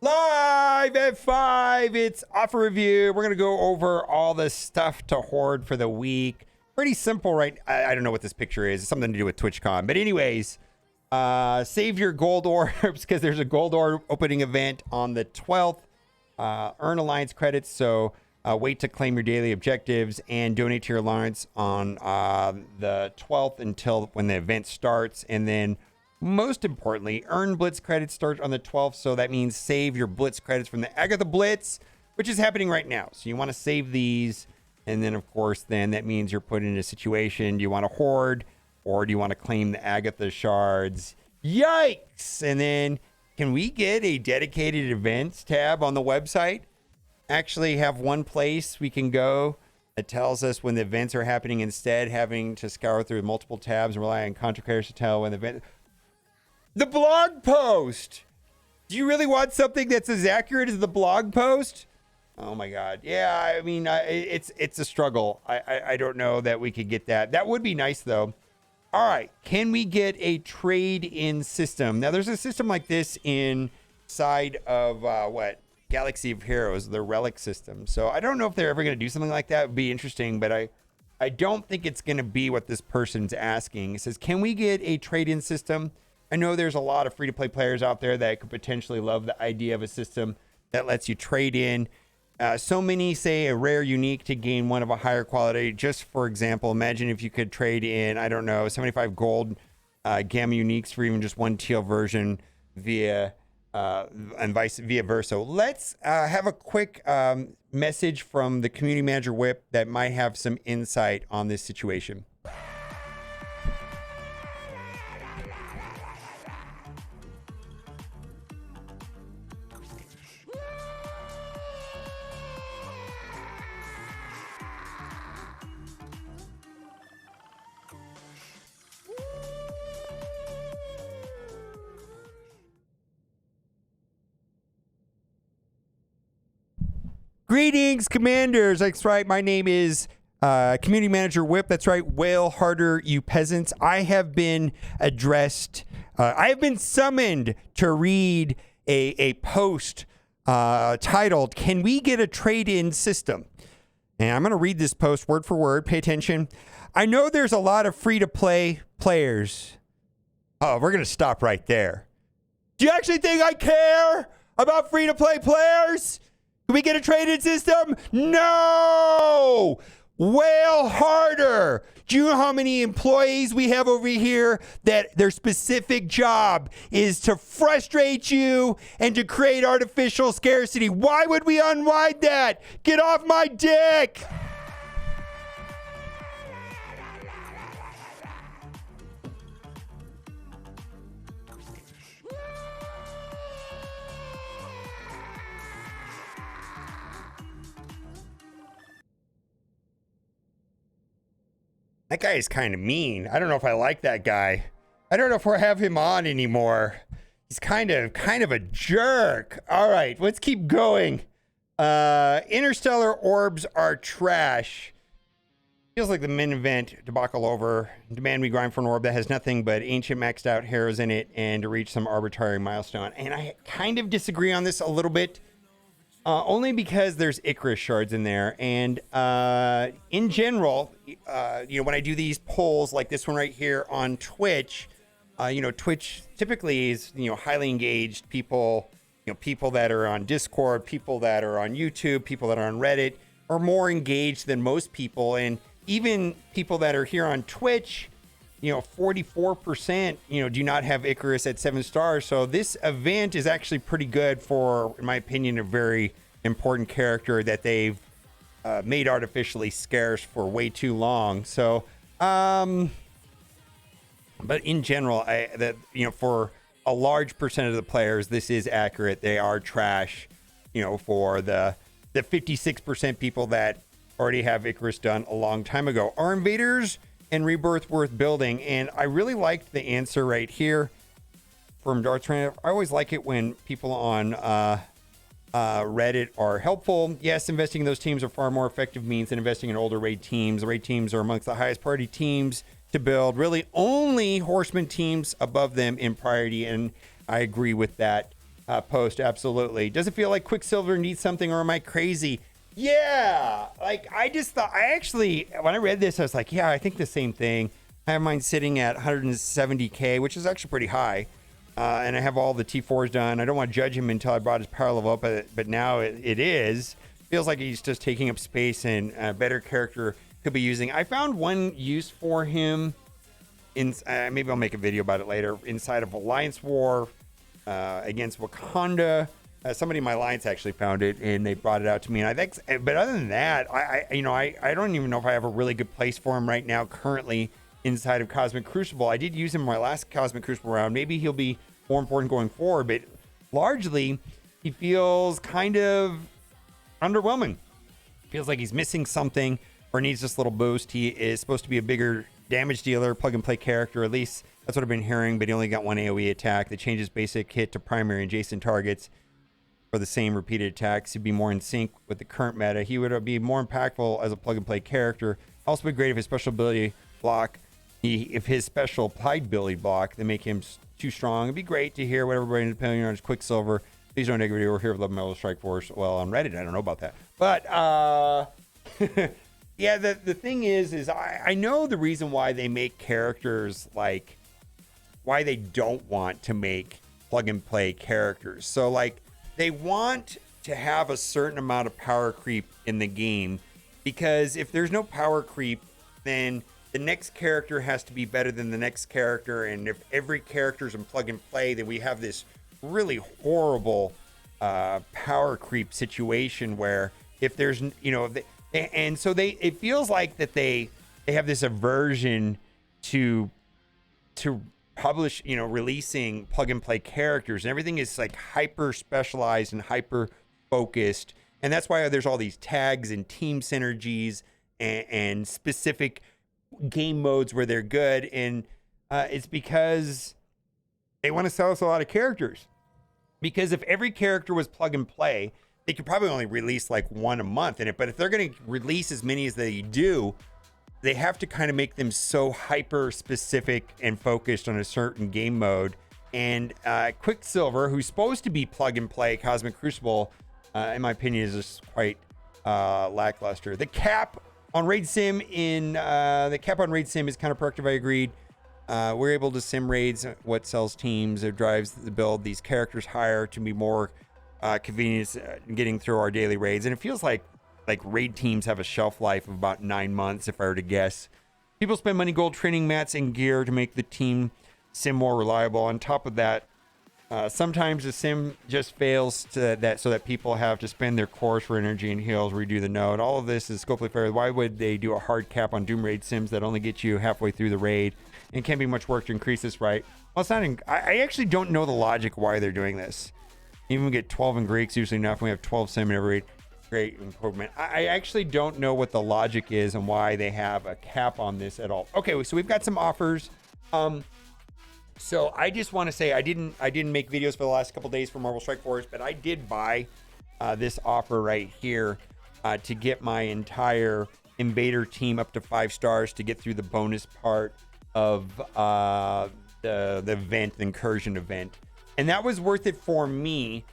Live at 5, it's offer review. We're going to go over all the stuff to hoard for the week. Pretty simple, right? I don't know what this picture is. It's something to do with TwitchCon. But anyways, save your gold orbs because there's a gold orb opening event on the 12th. Earn Alliance credits, so wait to claim your daily objectives and donate to your Alliance on the 12th until when the event starts. And then most importantly, earn Blitz credits start on the 12th. So that means save your Blitz credits from the Agatha Blitz, which is happening right now. So you want to save these. And then, of course, then that means you're put in a situation. Do you want to hoard or do you want to claim the Agatha shards? Yikes. And then can we get a dedicated events tab on the website? Actually have one place we can go that tells us when the events are happening instead having to scour through multiple tabs and rely on content creators to tell when the event... The blog post. Do you really want something that's as accurate as the blog post? Oh my God. Yeah, I mean, it's a struggle. I don't know that we could get that. That would be nice though. All right. Can we get a trade-in system? Now there's a system like this inside of Galaxy of Heroes, the relic system. So I don't know if they're ever going to do something like that. It would be interesting, but I don't think it's going to be what this person's asking. It says, can we get a trade-in system? I know there's a lot of free-to-play players out there that could potentially love the idea of a system that lets you trade in. So many say a rare unique to gain one of a higher quality. Just for example, imagine if you could trade in, I don't know, 75 gold gamma uniques for even just one teal version via versa. Let's have a quick message from the community manager Whip that might have some insight on this situation. Greetings, commanders. That's right. My name is Community Manager Whip. That's right. Wail harder, you peasants. I have been addressed. I have been summoned to read a post titled, "Can we get a trade-in system?" And I'm going to read this post word for word. Pay attention. I know there's a lot of free-to-play players. Oh, we're going to stop right there. Do you actually think I care about free-to-play players? Can we get a trade-in system? No! Wail harder. Do you know how many employees we have over here that their specific job is to frustrate you and to create artificial scarcity? Why would we unwind that? Get off my dick! That guy is kind of mean. I don't know if I like that guy. I don't know if we'll have him on anymore. He's kind of a jerk. All right, let's keep going. Interstellar orbs are trash. Feels like the main event debacle over. Demand we grind for an orb that has nothing but ancient maxed out heroes in it and to reach some arbitrary milestone. And I kind of disagree on this a little bit. Only because there's Icarus shards in there. And in general, when I do these polls like this one right here on Twitch, Twitch typically is, highly engaged people, people that are on Discord, people that are on YouTube, people that are on Reddit are more engaged than most people. And even people that are here on Twitch, 44%, do not have Icarus at 7 stars. So this event is actually pretty good for, in my opinion, a very important character that they've made artificially scarce for way too long. So, but in general, for a large percent of the players, this is accurate. They are trash, for the 56% people that already have Icarus done a long time ago. Are invaders and rebirth worth building? And I really liked the answer right here from Darts. I always like it when people on Reddit are helpful. Yes, investing in those teams are far more effective means than investing in older raid teams. The raid teams are amongst the highest priority teams to build. Really only horseman teams above them in priority. And I agree with that post. Absolutely. Does it feel like Quicksilver needs something, or am I crazy? Yeah. Like, I just thought, when I read this, I was like, yeah, I think the same thing. I have mine sitting at 170K, which is actually pretty high. And I have all the T4s done. I don't want to judge him until I brought his power level up, but now it is. Feels like he's just taking up space, and a better character could be using. I found one use for him maybe I'll make a video about it later, inside of Alliance War against Wakanda. Somebody in my alliance actually found it, and they brought it out to me. And I think, but other than that, I don't even know if I have a really good place for him right now currently inside of Cosmic Crucible. I did use him in my last Cosmic Crucible round. Maybe he'll be more important going forward, but largely he feels kind of underwhelming. Feels like he's missing something or needs this little boost. He is supposed to be a bigger damage dealer, plug and play character, at least that's what I've been hearing, but he only got one AoE attack that changes basic hit to primary and adjacent targets for the same repeated attacks. He'd be more in sync with the current meta. He would be more impactful as a plug and play character. Also be great if his special ability block, if his special applied ability block, they make him too strong. It'd be great to hear what everybody depending on his Quicksilver. Please don't negative. We're here with Love Metal Strike Force. Well, on Reddit, I don't know about that, but yeah, the thing is I know the reason why they make characters, like why they don't want to make plug and play characters. So like they want to have a certain amount of power creep in the game, because if there's no power creep, then the next character has to be better than the next character. And if every character's in plug and play, then we have this really horrible power creep situation where if there's, and so it feels like that they have this aversion to publish, releasing plug and play characters, and everything is like hyper specialized and hyper focused. And that's why there's all these tags and team synergies and specific game modes where they're good. And it's because they want to sell us a lot of characters. Because if every character was plug and play, they could probably only release like one a month in it. But if they're going to release as many as they do, they have to kind of make them so hyper specific and focused on a certain game mode. And Quicksilver, who's supposed to be plug and play Cosmic Crucible, in my opinion, is just quite lackluster. The cap on Raid Sim is counterproductive. I agreed. We're able to sim raids, what sells teams. It drives the build these characters higher to be more convenient getting through our daily raids. And it feels like raid teams have a shelf life of about 9 months, if I were to guess. People spend money, gold, training mats, and gear to make the team sim more reliable. On top of that, sometimes the sim just fails so that people have to spend their cores for energy and heals, redo the node. All of this is scopely fair. Why would they do a hard cap on Doom Raid sims that only get you halfway through the raid? And can't be much work to increase this, right? Well, it's not. I actually don't know the logic why they're doing this. Even we get 12 in Greeks, usually enough. We have 12 sim in every raid. Great improvement. I actually don't know what the logic is and why they have a cap on this at all. Okay, so we've got some offers. So I just want to say I didn't make videos for the last couple days for Marvel Strike Force, but I did buy this offer right here to get my entire Invader team up to 5 stars to get through the bonus part of the event, the incursion event. And that was worth it for me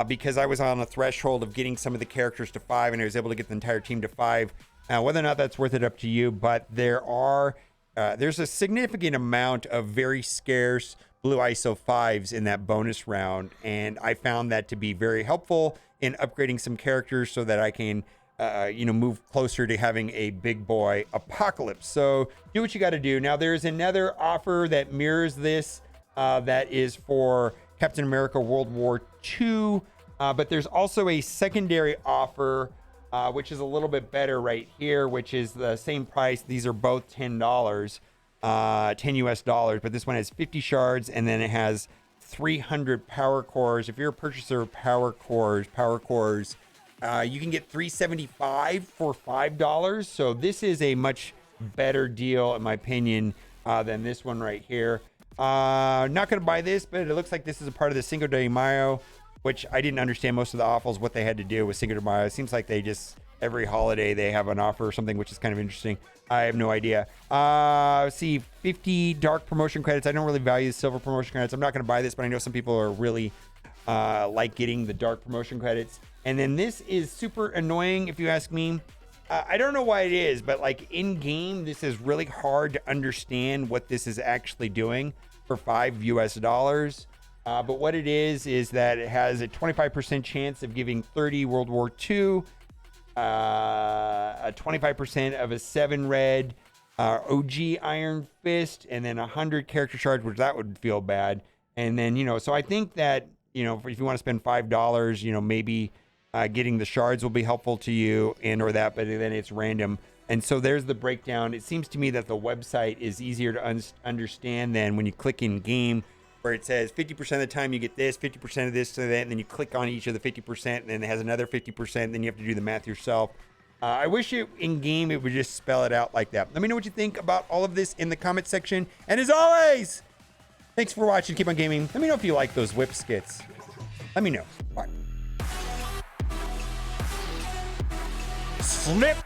because I was on a threshold of getting some of the characters to 5, and I was able to get the entire team to 5. Whether or not that's worth it, up to you, but there's a significant amount of very scarce blue ISO 5s in that bonus round, and I found that to be very helpful in upgrading some characters so that I can move closer to having a big boy apocalypse. So do what you got to do. Now there's another offer that mirrors this that is for Captain America World War II, but there's also a secondary offer which is a little bit better right here, which is the same price. These are both $10, 10 US dollars, but this one has 50 shards, and then it has 300 power cores. If you're a purchaser of power cores, you can get 375 for $5. So this is a much better deal, in my opinion, than this one right here. Not going to buy this, but it looks like this is a part of the Cinco de Mayo, which I didn't understand most of the offers, what they had to do with Cinco de Mayo. It seems like they just, every holiday they have an offer or something, which is kind of interesting. I have no idea. See, 50 dark promotion credits. I don't really value the silver promotion credits. I'm not going to buy this, but I know some people are really like getting the dark promotion credits. And then this is super annoying if you ask me. I don't know why it is, but like in game, this is really hard to understand what this is actually doing for $5 US. But what it is that it has a 25% chance of giving 30 World War II, a 25% of a 7 red OG Iron Fist, and then 100 character shards, which that would feel bad. And then, you know, so I think that, you know, if you want to spend $5, you know, maybe getting the shards will be helpful to you and or that, but then it's random. And so there's the breakdown. It seems to me that the website is easier to understand than when you click in game, where it says 50% of the time you get this, 50% of this, so that, and then you click on each of the 50%, and then it has another 50%, then you have to do the math yourself. I wish it in game it would just spell it out like that. Let me know what you think about all of this in the comment section. And as always, thanks for watching. Keep on gaming. Let me know if you like those whip skits. Let me know. Bye. Snip.